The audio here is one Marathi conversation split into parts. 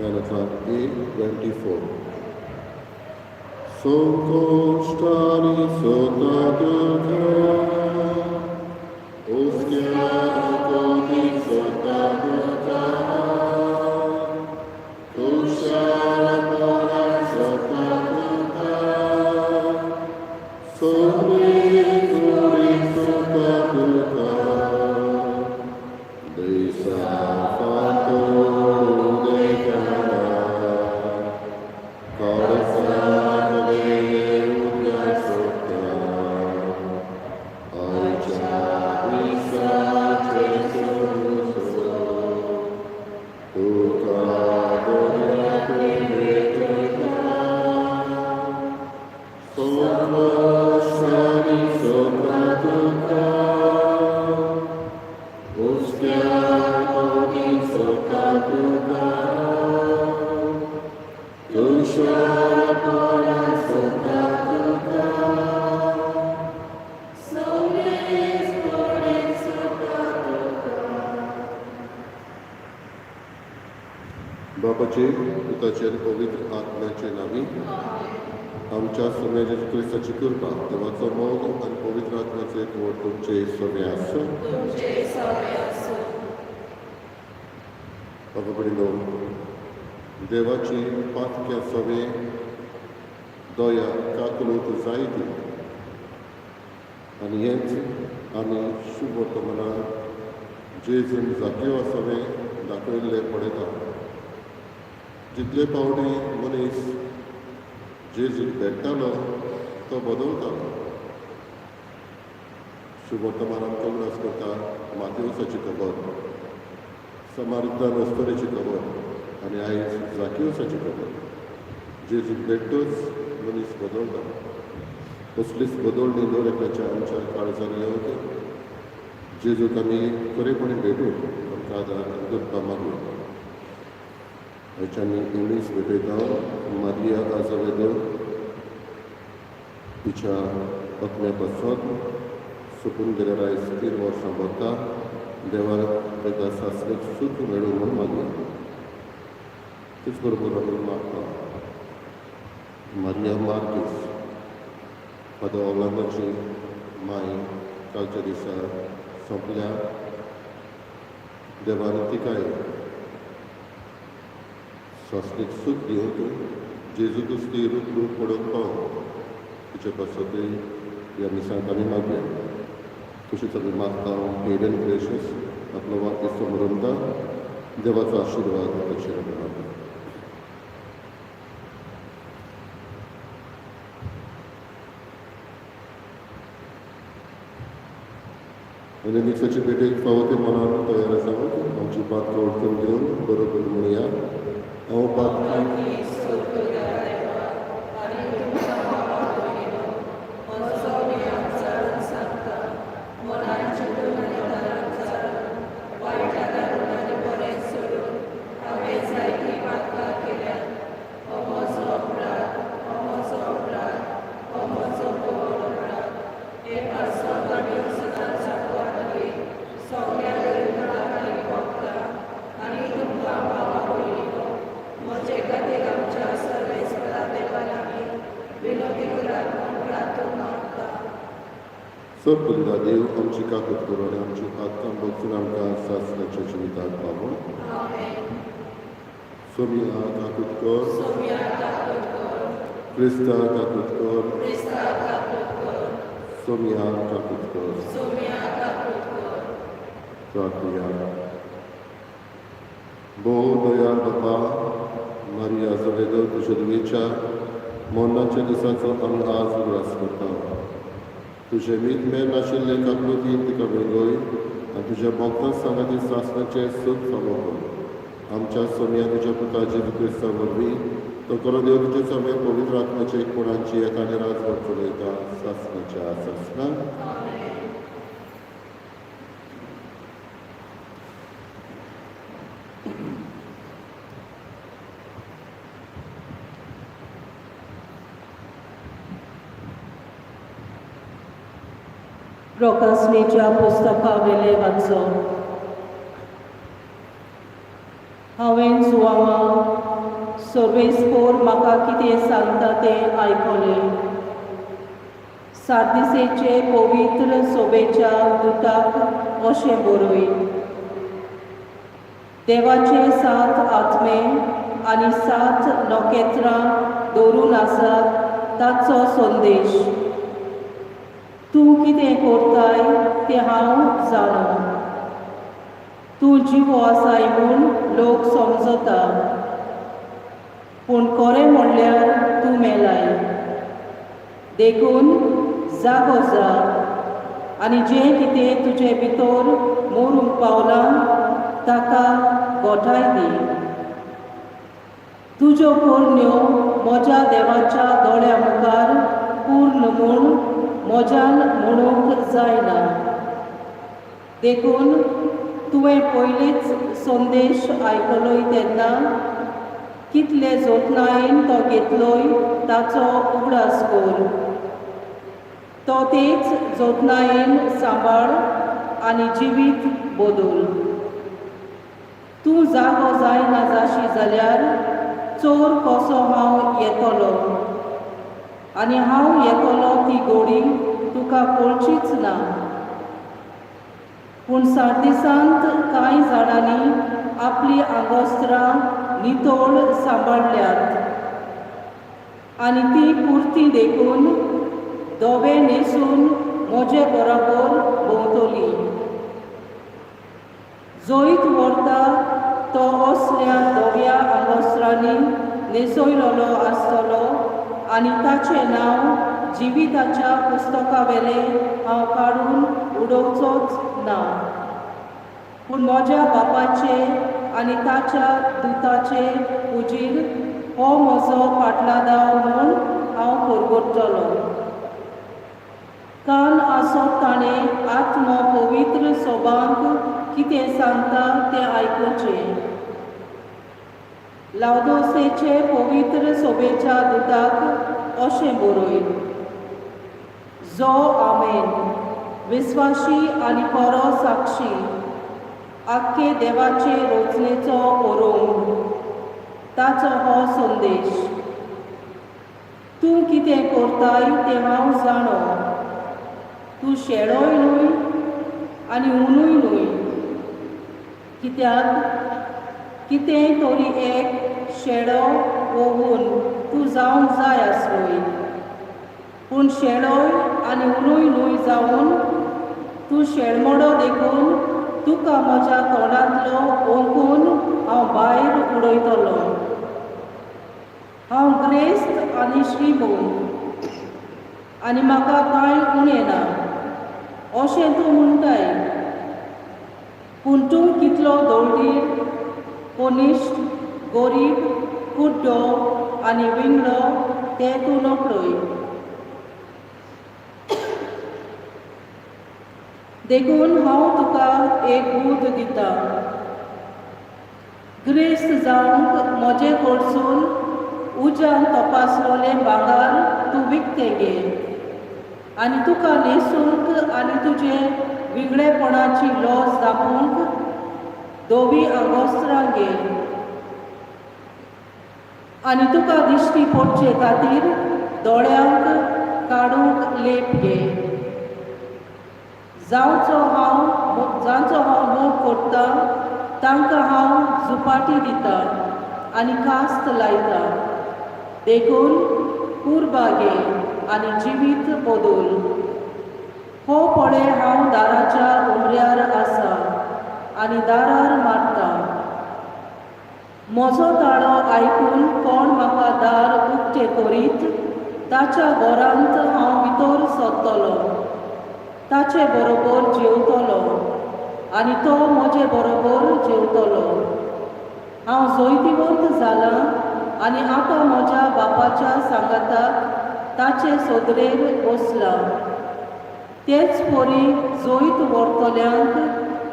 Jonathan A24. Sonkoštari sotaduka, uskjati sotaduka, kušara pora sotaduka, sobi kuri sotaduka, desa fato dekana, karasa बाबाचे पिताचे आणि पवित्र आत्म्याचे नावी आमच्या सोन्याच्या ख्रिस्ताची कृपा देवाचो मोग आणि पवित्र आत्म्याचे एक वट तुमचे सोने आसो. बाबा बडिनो देवाची पातक्या सवे दया काकलूत जायती आनी हेंच आमी शुभ वर्तमानां जेजून जाग्यो सवे दाखयल्ले पळयता. जितले पावटी मनीस जेजूक भेट्टालो तो बदलतालो. शुभ वर्तमान आमकां उगडास करता मातेवसाची खबर, समारितान अस्तोरेची खबर आनी आयज जाकिवसाची खबर. जेजूक भेटूच मनीस बदलता. कसलीच बदलणी दर एकाच्या आमच्या काळजांनी येवंदी. जेजूक आमी खरेपणी भेटून आमकां आदार करपा मागूया. आयच्या आमी इंग्लीश भेटयता मारिया आझावेदो तिच्या पत्न्या पासून सुकून गेल्या आयज 3 वर्सां भरता. देवार एका सासरेक सूख मेळूं म्हूण मागया. तेच बरोबर आमी मागता मारिया मार्कीस फादर ऑर्लांडोची माय कालच्या दिसा सोंपल्या. देवान तिकाय स्वास्नीक सूख दिवंक जेजूकच ती रूप पडोवंक पावूं तिचे पासतूय ह्या मिसांक आमी मागया. तशेंच आमी मागता हेडन ग्रेशियस आपलो वाक्य समरमता देवाचो आशिर्वाद ताचेर आमी मागता. आनी मिसाची भेटेक फावो ते मनान तयार आसा. आमची पातकां उडकून घेवन बरोबर म्हणया. हांव पातकी सब बंदा देव आमची काकूत करून आनी आमची आत्तां बसून आमकां सासणाच्या जिविताक पावूं. सोमिया काकूत कर, क्रिस्ता काकूत कर, सोमिया काकूत कर. प्रार्थया. भोव दयाळ बापा मारिया आझावेदो तुज्या दुयेच्या मोन्नाच्या दिसाचो आमी आज उगडास करता. तुजे मीत मेल नाशिल्ले काकलुतीन तिका वेगळय आनी तुज्या भक्तां सांगाती सासणाचें सूख फावो कर. आमच्या सोम्या तुज्या पुता जेजू क्रिस्ता वरवीं तो करो देव तुजे समे पवित्र आत्म्याचे एकपणाची एकाने राजवट चलयता सासणाच्या सासणान. प्रकाशनेच्या पुस्तकावेले वाचन. हांवें सुवामा सर्वेस्पोर म्हाका कितें सांगता तें आयकलें. सार्दिसेचे पवित्र सोबेच्या दुताक अशें बरय. देवाचे 7 आत्मे आनी 7 नखेत्रां दवरून आसात ताचो संदेश. तूं कितें करताय तें हांव जाणा. तूं जिवो आसाय म्हूण लोक समजता, पूण खरें म्हणल्यार तूं मेलाय. देखून जागो जा आनी जें कितें तुजे भितर मरूंक पावलां ताका गोठाय दी. तुज्यो पोरण्यो म्हज्या देवाच्या दोळ्या मुखार पूर्ण म्हूण म्हज्यान म्हणूंक जायना. देखून तुवें पयलींच संदेश आयकलोय तेन्ना कितले जतनायेन तो घेतलोय ताचो उगडास कर. तो तेच जतनायेन सांबाळ आनी जिवीत बदल. तूं जागो जायना जाशी जाल्यार चोर कसो हांव येतलो आनी हांव येतलो ती घोडी तुका कळचीच ना. पूण सार्दिसांत कांय जाणांनी आपली आंगोस्त्रां नितळ सांबाळल्यात आनी ती कुर्ती देखून धवे न्हेसून म्हजे बरोबर भोंवतली. जैत व्हरता तो असल्या धव्या आंगोस्त्रांनी न्हेसयलोलो आसतलो आनी ताचें नांव जिविताच्या पुस्तकावेले हांव काडून उडोवचोच ना. पूण म्हज्या बापाचे आनी ताच्या दुताचे कुजीर हो म्हजो पाटलादाव म्हूण हांव परगट्टलो. कान आसत ताणें आत्मो पवित्र सोबांक कितें सांगता तें आयकुचें. लावदोसेचे पवित्र सोबेच्या दुताक अशें बरय. जो आमेन, विस्वाशी आनी खरो साक्षी, आख्खे देवाचे रचनेचो ओरोंग, ताचो हो संदेश. तूं कितें करताय तें हांव जाणो. तूं शेळोय न्हय आनी उणूय न्हय. कित्याक कितेंय तरी एक शेळो वो ऊन तूं जावंक जाय आसलोय. पूण शेळोय आनी उणूय न्हय जावन तूं शेळमोडो देखून तुका म्हज्या तोंडांतलो ओंकून हांव भायर उडयतलो. हांव ग्रेस्त आनी श्रीमंत आनी म्हाका कांय उणें ना अशें तूं म्हणटाय. पूण तूं कितलो दवडीर, कोनिश्ट, गरीब, कुड्डो आनी विंगडो तें तूं नकळय. देखून हांव तुका एक बूद दिता. ग्रेस्त जावंक म्हजे कडसून उज्यान तपासलोलें भांगार तूं विकतें घे आनी तुका न्हेसूंक आनी तुजे विगळेपणाची लॉस दाखोवंक धवी आंगोस्त्रां घे आनी तुका दिश्टी पडचे खातीर दोळ्यांक काडूंक लेप घे. जांचो हांव मोग करतां तांकां हांव झुपाटी दितां आनी कास्त लायता. देखून कुर्बा घे आनी जिवीत बदल. हो पळय हांव दाराच्या उमऱ्यार आसा आनी दारार मारता. म्हजो ताळो आयकून कोण म्हाका दार उक्तें करीत ताच्या घरांत हांव भितर सरतलो, ताचे बरोबर जेवतलो आनी तो म्हजे बरोबर जेवतलो. हांव जैतिवंत जालां आनी आतां म्हज्या बापाच्या सांगाताक ताचे सदरेर बसलां. तेच परी जैत व्हरतल्यांक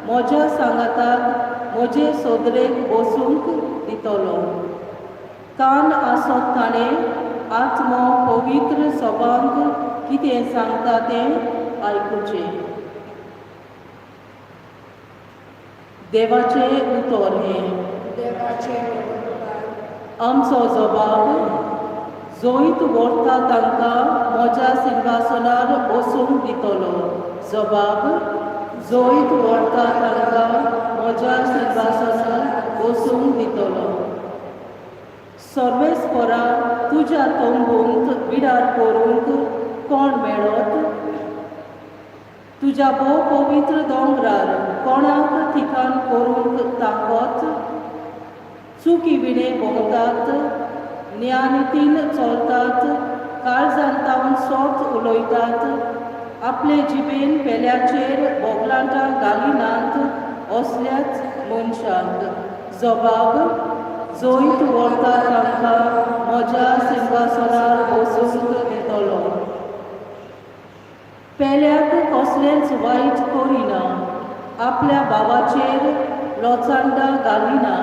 म्हज्या सांगाताक म्हजे सदरेक बसूंक दितलो. कान आसत ताणें आत्मो पवित्र सभांक कितें सांगता तें आयकुचें. देवाचें उतर हें. देवाचे आमचो जबाब जोईत व्हरता तांकां म्हज्या सिंहासनार बसूंक दितलो. जबाब जोईत व्हरता तांकां म्हज्या सिंहासनार बसूंक दितलो. सर्वेस्परा तुज्या तोंबूंत बिडार करूंक कोण मेळत? तुज्या भोव पवित्र दोंगरार कोणाक ठिकाण करूंक ताकत? चुकी विणे भोंवतात, न्यानितीन चलतात, काळजांतावन सोत उलयतात, आपले जिबेन पेल्याचेर बोगलांटां घालिनात असल्याच मनशांक. जबाब जोईत व्हरता तांकां म्हज्या सिंहासनार बसूंक दितलो. पेल्याक कसलेंच वायट करिना, आपल्या भावाचेर लोचांडा घालिना,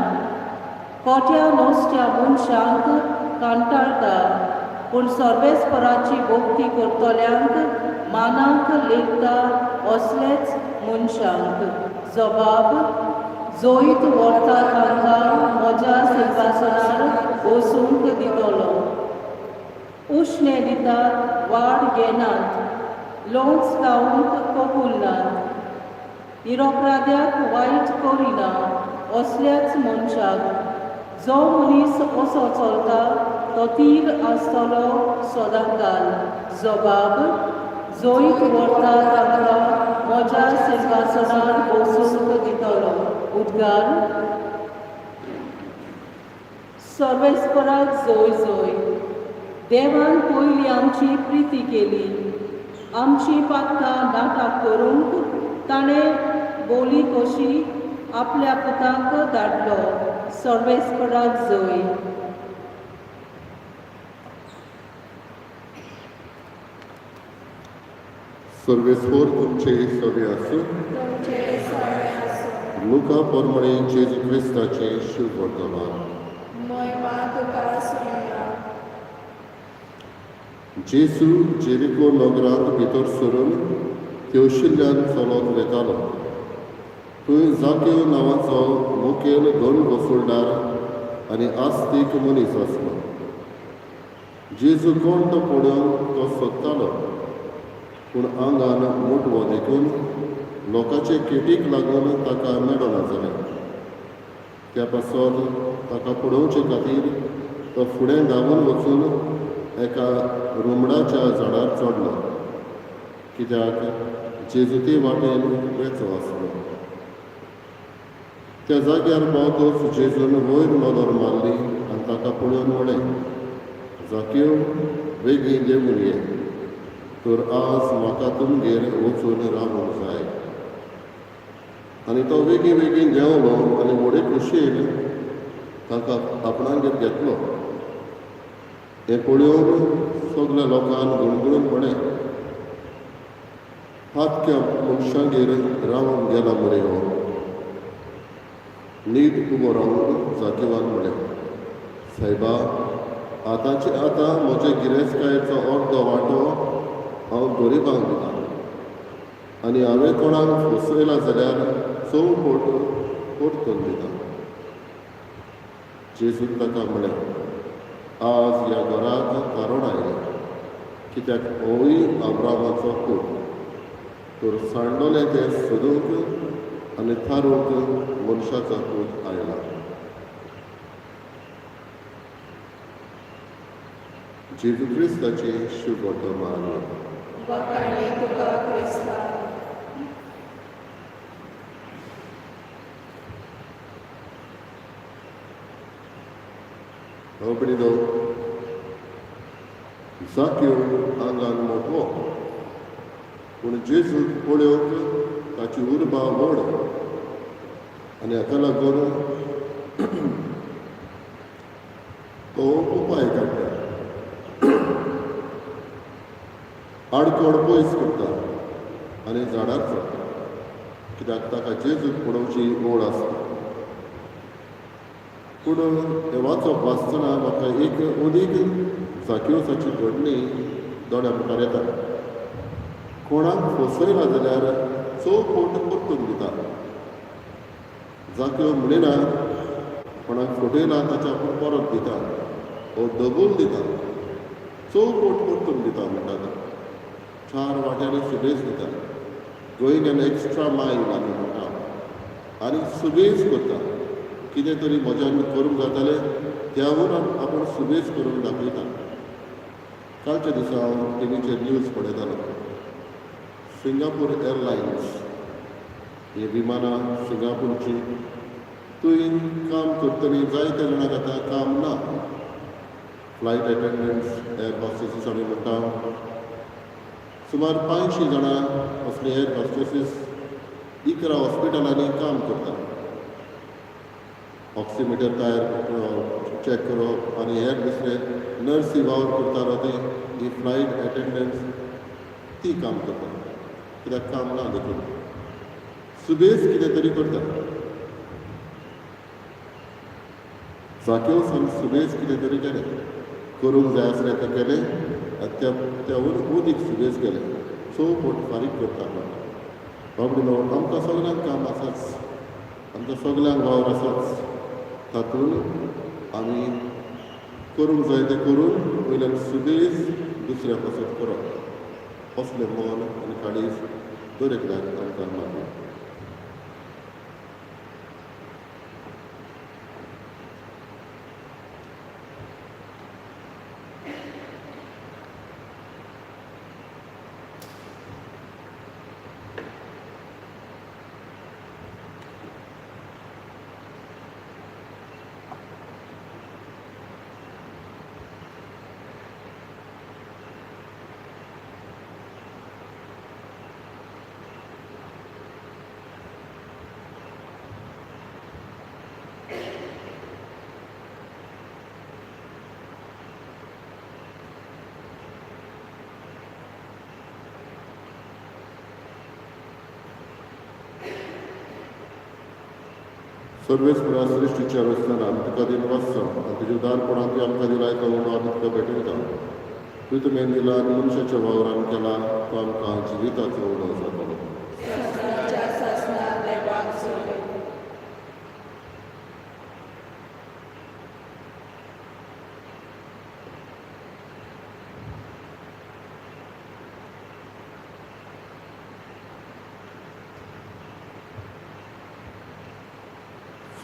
कोट्या नोसत्या मनशांक कांटाळटा, पूण सर्वेस्पराची भोक्ती करतल्यांक मानाक लेखता असलेच मनशांक. जबाब जोईत व्हरता तांकां म्हज्या सिंहासनार बसूंक दितलो. उश्णे दितात, वाड घेनात, लोंच खावंक कपुलनात, निरपराध्याक वायट करिना असल्याच मनशाक. जो मनीस असो चलता तो तीर आसतलो सदांकाल. जबाब जोईत व्हरता तांकां म्हज्या सिंहासनार बसूंक दितलो. उद्गार सर्वेस्पराक जय जय. देवान पयलीं आमची प्रिती केली, आमची पातकां नाटाक करूंक ताणें बोली कशी आपल्या पुताक धाडलो. सर्वेस्पराक जय. सर्वेस्वर तुमचे सवे आसूं. लुका पोरमणे जेजू क्रिस्ताचे शुभ वर्तमान. जेजू जेरिको नगरांत भितर सरून तेवशिल्ल्यान चलत वेतालो. थंय जाकेव नांवाचो मुखेल धन वसूलदार आनी आस्तीक मनीस आसलो. जेजू कोण तो पळोवन तो सोदतालो, पूण आंगान मुटवो देखून लोकांचे केटीक लागून ताका मेळना जालें. त्या पासत ताका पळोवचे खातीर तो फुडें धांवून वचून एका रुमडाच्या झाडार चडलो, कित्याक जेजू ते वाटेन वेचो आसलो. त्या जाग्यार पावतच जेजून वयर नदर मारली आनी ताका पळोवन म्हळें, जाकेव बेगीन देंवून ये, तर आज म्हाका तुमगेर वचून रावूंक जाय. आनी तो बेगीन बेगीन देंवलो आनी व्हडे खोशयेन ताका आपणागेर घेतलो. हें पळोवन सगल्या लोकांक गुणगुणून म्हळें, पातक्या मनशांगेर रावून गेला मरे हो. नीट उबो रावून जाकेवान म्हळें, सायबा, आतांचे आतां म्हजे गिरेस्तकायेचो अर्दो वांटो हांव गरिबांक दितां, आनी हांवें कोणाक फसयला जाल्यार 4 पट परतून दितां. जेजून ताका म्हळें, आज ह्या घराक कारण आयलें, कित्याक होय अब्रामाचो पूत. तर सांडलोलें तें सोदूंक आनी थारूंक मनशाचो पूत आयला. जेजू क्रिस्ताचे शुभ वर्तमान. Obrido, जाकेव आंगान मोटवो, पूण जेजू पळोवंक ताची उर्बा व्हड, आनी हाका लागून तो उपाय काडटा. आडकोड पयस करता आनी झाडार चडटा, कित्याक ताका जेजूक पळोवची ओड आसता. पूण हें वाचप वाचतना म्हाका एक ओदीक जाकेवसाची घडणी दोळ्या मुखार येता. कोणाक फसयला जाल्यार 4 पट परतून दिता. जाकेव म्हणिना, कोणाक फटयला ताचे आपूण परत दिता हो डबल दिता चौपट परतून दिता म्हणटात 4 वाट्यांनी सुबेज दिता गोईंग एन एक्स्ट्रा मायल आमी म्हणटा आनी सुबेज करता कितें तरी म्हज्यान करूंक जातालें त्यावून आपूण सुबेज करून दाखयता कालच्या दिसा हांव टिवीचेर न्यूज पळयतालो सिंगापूर एअरलायन्स ही विमानां सिंगापूरची थंय काम करतली जायत्या जाणांक आतां काम ना फ्लायट एटेंडंट्स एअर हॉस्टेसीस आमी म्हणटा सुमार 500 जाणां असले एअर हॉस्टेसीस 11 हॉस्पिटलांनी काम करता ऑक्सिमीटर तयार चॅक करप आनी हेर दुसरे नर्सी वावर करतालो ते ही फ्लायट एटेंडंट्स ती काम करता कित्याक काम ना देखून सुबेज कितें तरी करता जाग्यार सुबेज कितें तरी केलें करूंक जाय आसलें तें केलें त्यावून उदीक सुबेज केलें चौपट फारीक करता बाबडी न्हू आमकां सगळ्यांक काम आसाच आमकां सगळ्यांक वावर आसाच तातूंत आमी करूंक जाय तें करून वयल्यान सुबेज दुसऱ्या पासत करप असलें मन आनी काळीज दर एकल्याक आमकां मागीर सर्वेस्परा सृश्टीच्या रस्त्यान आमी तुका दिन वाचता आनी तुज्या उदारपणान तुवें आमकां दिलाय तो म्हणून आमी तुका भेटयता तुवें तुवें दिला आनी मनशाच्या वावरान केला तो आमकां जिविताचो उडो जातलो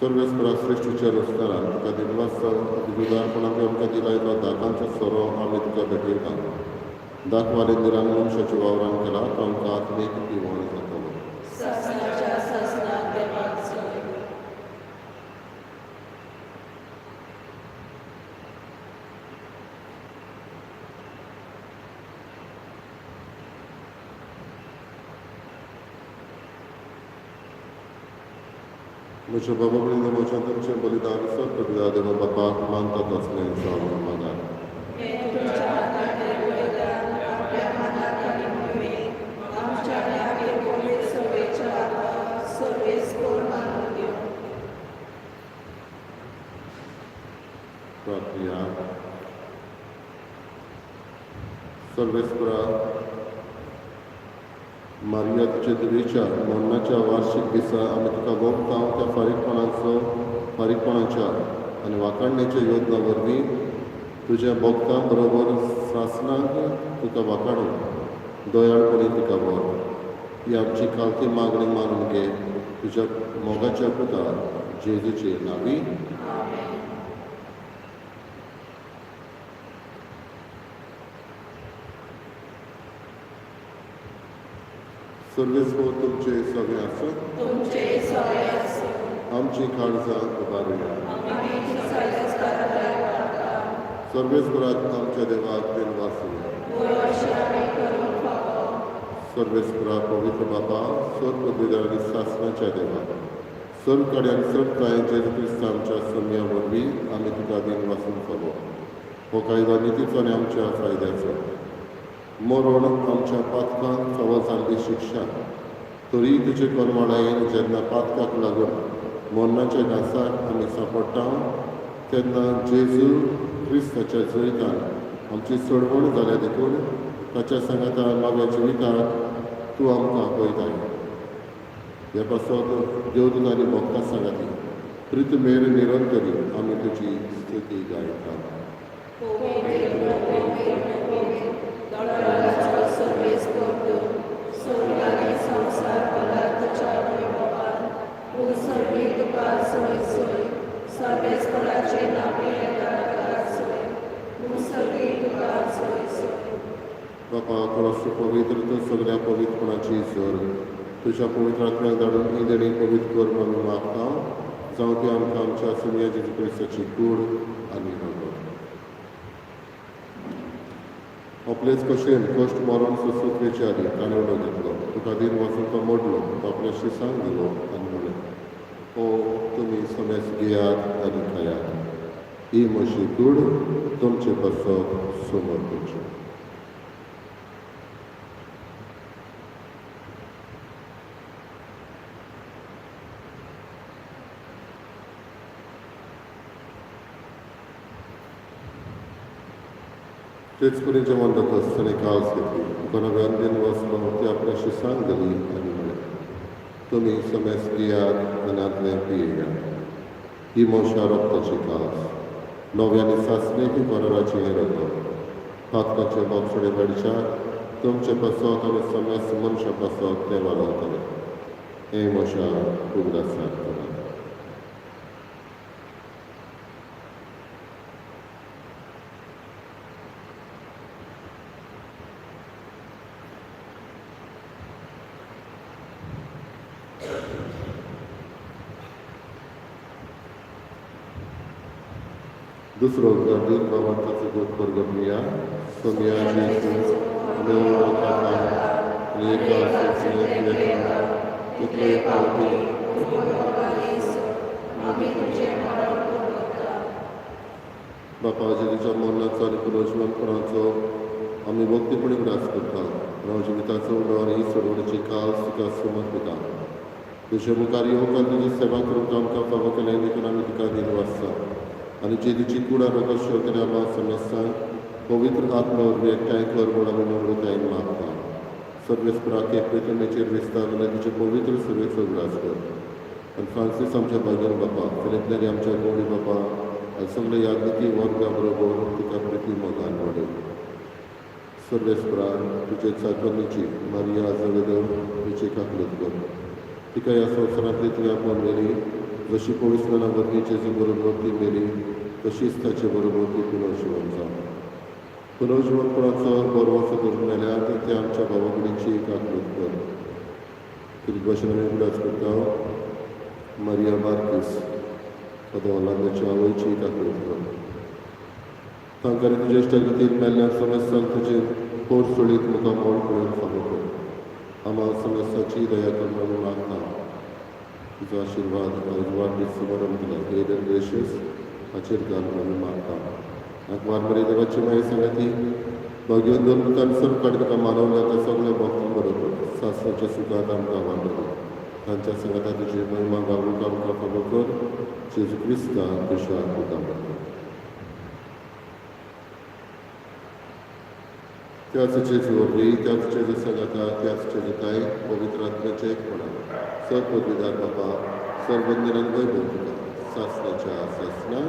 सर्वेस्परा सृश्टीच्या रस्त्यान तुका दिन वाचता तुज्या उदारपणान तुवें आमकां दिलाय तो दाकांचो सोरो आमी तुका भेटयता दाखवाले दिरान मनशाच्या वावरान केला तो आमकां आत्मीक पिवण जातलो म्हज्या बाबा कडेन म्हज्या तुमचें बलिदान सत पिता देवा बापाक मानता तसलें जावं मागात प्रार्थया सर्वेस्परा मारिया तुजे देवीच्या मरणाच्या वार्षिक दिसा आमी तुका भोगता त्या फारीकपणाच्या आनी वाखाणणेच्या योजना वरवीं तुज्या भोगतां बरोबर सासणाक तुका वाखाणून दयाळपणी तुका व्हर ही आमची खालती मागणी मानून घे तुज्या मोगाच्या पुता जेजूचे नांवी सर्वेस्व तुमचे सगळे आसत आमची काळजां उबारुया सर्वेस्पराक आमच्या देवाक दिन वासूया सर्वेस्परा पवित्र बापा सर्व विधानी शासनाच्या देवा सर्व कड्यान सर्व कांय जेजू क्रिस्त आमच्या सम्या वरवीं आमी तुका दिन वासून फावो हो कायदो नितीचो आनी आमच्या फायद्याचो मरण आमच्या पातकांक फावो जाल्ली शिक्षा तरी तुजे करमळायेन जेन्ना पातकाक लागून मरणाच्या घासाक आमी सांपडटा तेन्ना जेजू क्रिस्ताच्या जैतान आमची चडवण जाल्या देखून ताच्या सांगाता नव्या जिविताक तूं आमकां आपयताय हे पासत देवदूत आनी भक्तां सांगाती प्रीतमेर निरंतरी आम्ही तुझी स्तुती गायता बापा थोडंसं पवित्र तर सगळ्या पवित्रपणाची जोर तुझ्या पवित्र आत्म्याक धाडून ही देणी पवित्र कर म्हणून मागता जावं ती आमकां आमच्या सुमया जेजू क्रिस्ताची कूड आनी रगत आपलेच कशेन कश्ट मरण सुसुत्वेचे आदी ताणें उडो घेतलो तुका दिन वचून तो मोडलो तो आपल्या शिसांक दिलो आनी म्हणलें ओ तुमी समेस घेयात आनी खायात ही म्हशी कूड तुमचे बसप समोर तुमचे तेच कोणी जेवण जात असताना काल्स घेतली कोणा व्यंजन वचलो ते आपल्या शिसांक दिली आनी म्हणलें तुमी समेस घेयात आनी आदलें पियेयात ही मोशा रोगताची काल्स नव्यानी सासणे की कोराची हे रगत फातकाचे बोपसडे बेडच्याक तुमचे बसत आनी समेस मनशा बसत ते वालोवतले हे मोशा उगडासाक करा दुसरो गर्दीन बाबांचा दूध परगमिया सोमिया जेजू मेवळो काका लेका सेचने तितले पावती बापा जेजूच्या मरणाचो आनी पुनर्जीवनपणाचो आमी भक्तीपणी ग्रास करता हांव जिविताचो उडो आनी ही सोडवणेची काल्स तुका समर्पिता तुजे मुखार येवंक आनी तुजी सेवा करूंक आमकां फावो केलें देखून आमी तुका दिलो आसता आनी जेजूची कुडा रगत शेवतले आम्हा समस्तांक पवित्र आत्मा वरवीं एकठांय कर म्हूण आमी नम्रतायेन मागता सर्वेस्पराक प्रितमेचेर विस्तारले तुजे पवित्र सेवेचो ग्रास कर आनी फ्रांसीस आमच्या बागेन बापा फिलिपनेरी आमच्या गोडी बापा आनी सगळे यादकी वर्गा बरोबर तुका प्रिती मोगान वाडय सर्वेस्परा तुजे चाकरणीची मारिया जवेदो तुजे काकलत कर तिका ह्या संवसारांतली तुवें आपण मेली जशी पवित्राना वरवीं जेजू बरोबर ती मेली तशीच ताचे बरोबर ती पुनर्जीवन जावं पुनर्जीवनपणाचो बरोवचो करून मेल्यार ते आमच्या भावाकडीची काकलत कर तुजे भाशेन आमी उगडास करता मारिया मार्कीस पदवलांच्या आवयची काकलत कर तांकां तुजे इश्टागतीन मेल्ल्या समस्यांक तुजे पोट सोडीत मुखार मोड करून फावो कर आम्हा समस्याची दया कर म्हणून मागता तुजो आशिर्वाद वाडदीस समारंभातला हेडन ग्रेशियस हाचेर घाल म्हणून मागता आंकवार बरे देवाची मागीर सांगती भगवन दोन मुखार सर्व काडे तुका मानवल्या त्या सगळ्या भक्तां बरोबर सासणाच्या सुखात आमकां वाडलो तांच्या संगता तुजी महिमा गावूंक आमकां फावो कर जेजू क्रिस्ता तुज्या मुखार त्याच जेजू वरवीं त्याच जेजू संगता त्याच जेजूताय पवित्र आत्म्याचे एकपणान सर्वपदवीदार बाबा सर्वज्ञान वैभव तुका सासणाच्या सासना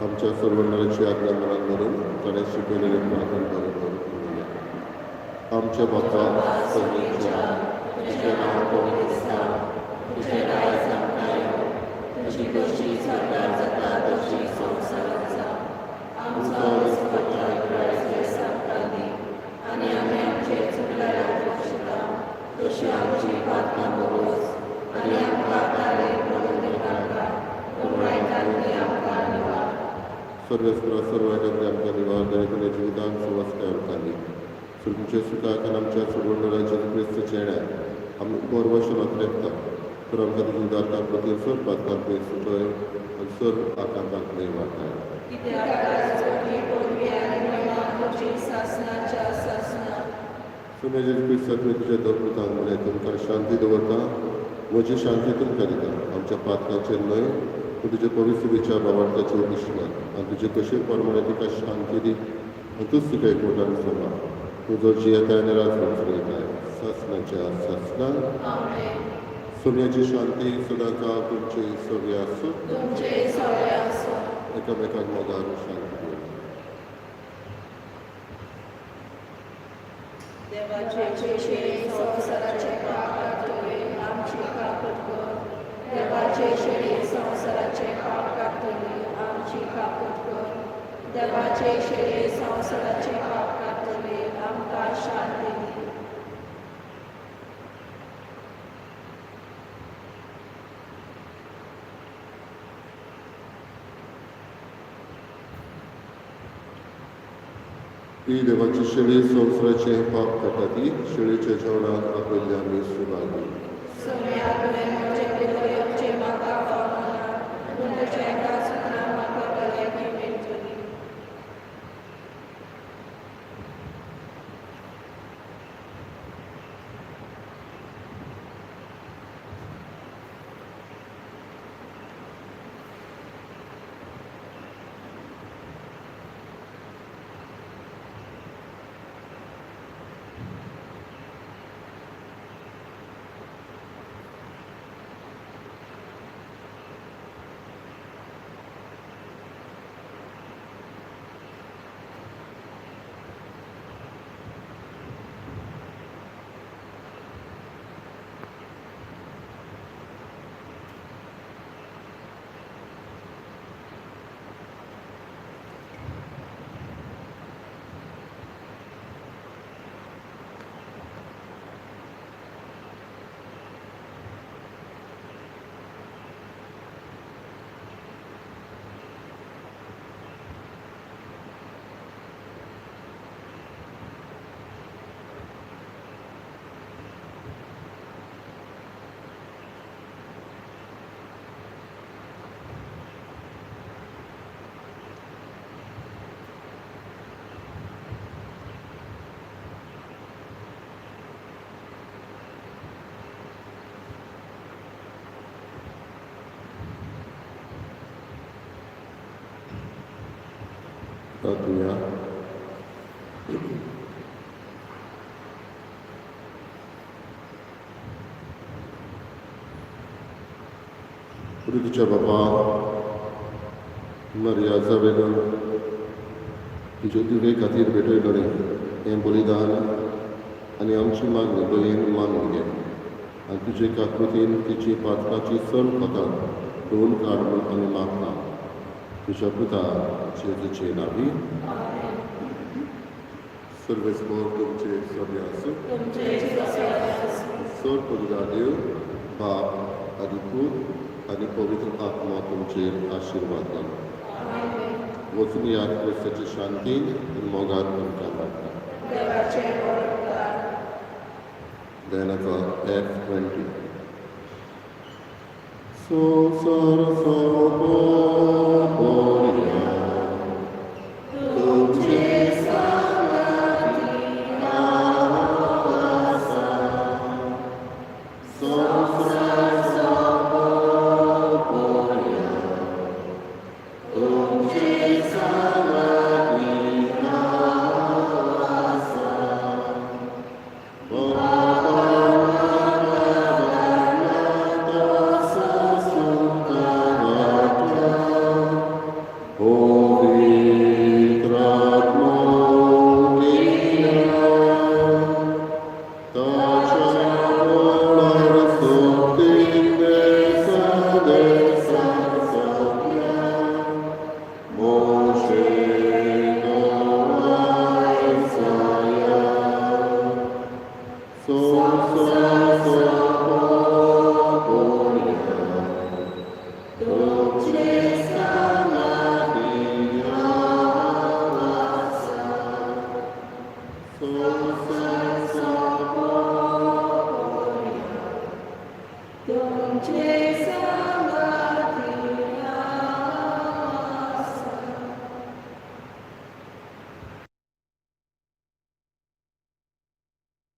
आमच्या सर्वंडाची आज्ञा मनात धरून ताणें शिकयलेले प्रार्थना बरोबर म्हणूया आमच्या बापा सगळ्यांच्या तुजें नांव पवित्र जावं तुजें राज आमकां येवं तुजी कशी सरकार जाता तशी संवसारांत जावं आमचो दिसपट्टो आयज आमकां दी आनी आमी आमचे चुकल्यार दोशता तशी आमची पातकां बोगोस आनी आमकां आतां प्रबंधकांका पूण वायटांतली आमकां निवार सर्वेस्परा सर्व वायटांतली आमकां निवार दरेकल्या जिवितांत सुवासकाय उरताली तुमचे सुखाक आनी आमच्या सोडवणाऱ्याच्या क्रिस्त चेड्याक आमी बरवशनात लेपता तर आमकां तुजी उदारता प्रती सर पातकांत सुटय आनी सर आकांताक न्हय वाटाय सुमेज क्रिस्तांतले तुजे दरपुतांक म्हळें तुमकां शांती दवरता म्हजी शांती तुमकां दिता आमच्या पातकांचेर न्हय पूण तुजे पवित्र विचार बाबार्थाचेर विश्वास आनी तुजे कशे प्रमाणे तिका शांती दी आनी तूंच तिका एकवटान सांबाळ तूं जो जियेताय आनी राजवंश चलयताय सासणाच्या सासना सोन्याची शांती सदांचा तुमचे सगळे आसूं तुमचे सगळे आसूं एकामेकांक मोगान शांती दिवं. देवाचे शेळे संवसाराचे पाप काडटले आमची काकूट कर. देवाचे शेळे संवसाराचे पाप काडटले आमची काकूट कर. देवाचे शेळे संवसाराचे पाप काडटले आमकां शांती दी. ही देवाची शेळी संवसाराचे पाप काडटा ती शेळीच्या जेवणाक आपयल्ली आमी सुवादी. सुम्या तुवें म्हजे पितोयचे म्हाका फावना पूण तुज्या एका सुनान म्हाका भलायकी मेळटली. तातूंया तुझ्या बाबा मरिया जावेलो तुज्या दिवे खातीर भेटयलोले हें बलिदान आनी आमची मागणी बळीन मानून घे आनी तुजे काकृतीन तिची पातकाची सण कोतात दोन काड म्हूण आमी मागता तुज्या पुता जेजूचे नांवी. सर्वेस्पोर तुमचे सगळे आसूं. सर पवित्र देव बाप आनी पूत आनी पवित्र आत्मा तुमचेर आशिर्वाद घालूं. वचून याद क्रिस्ताचे शांतीन आनी मोगान तुमकां धाडटा. दैनाचो F20 संसार सोंपोया तुमचे सांगाती आसा. संसार सोंपोया तुमचे सांगाती आसा. Don't chase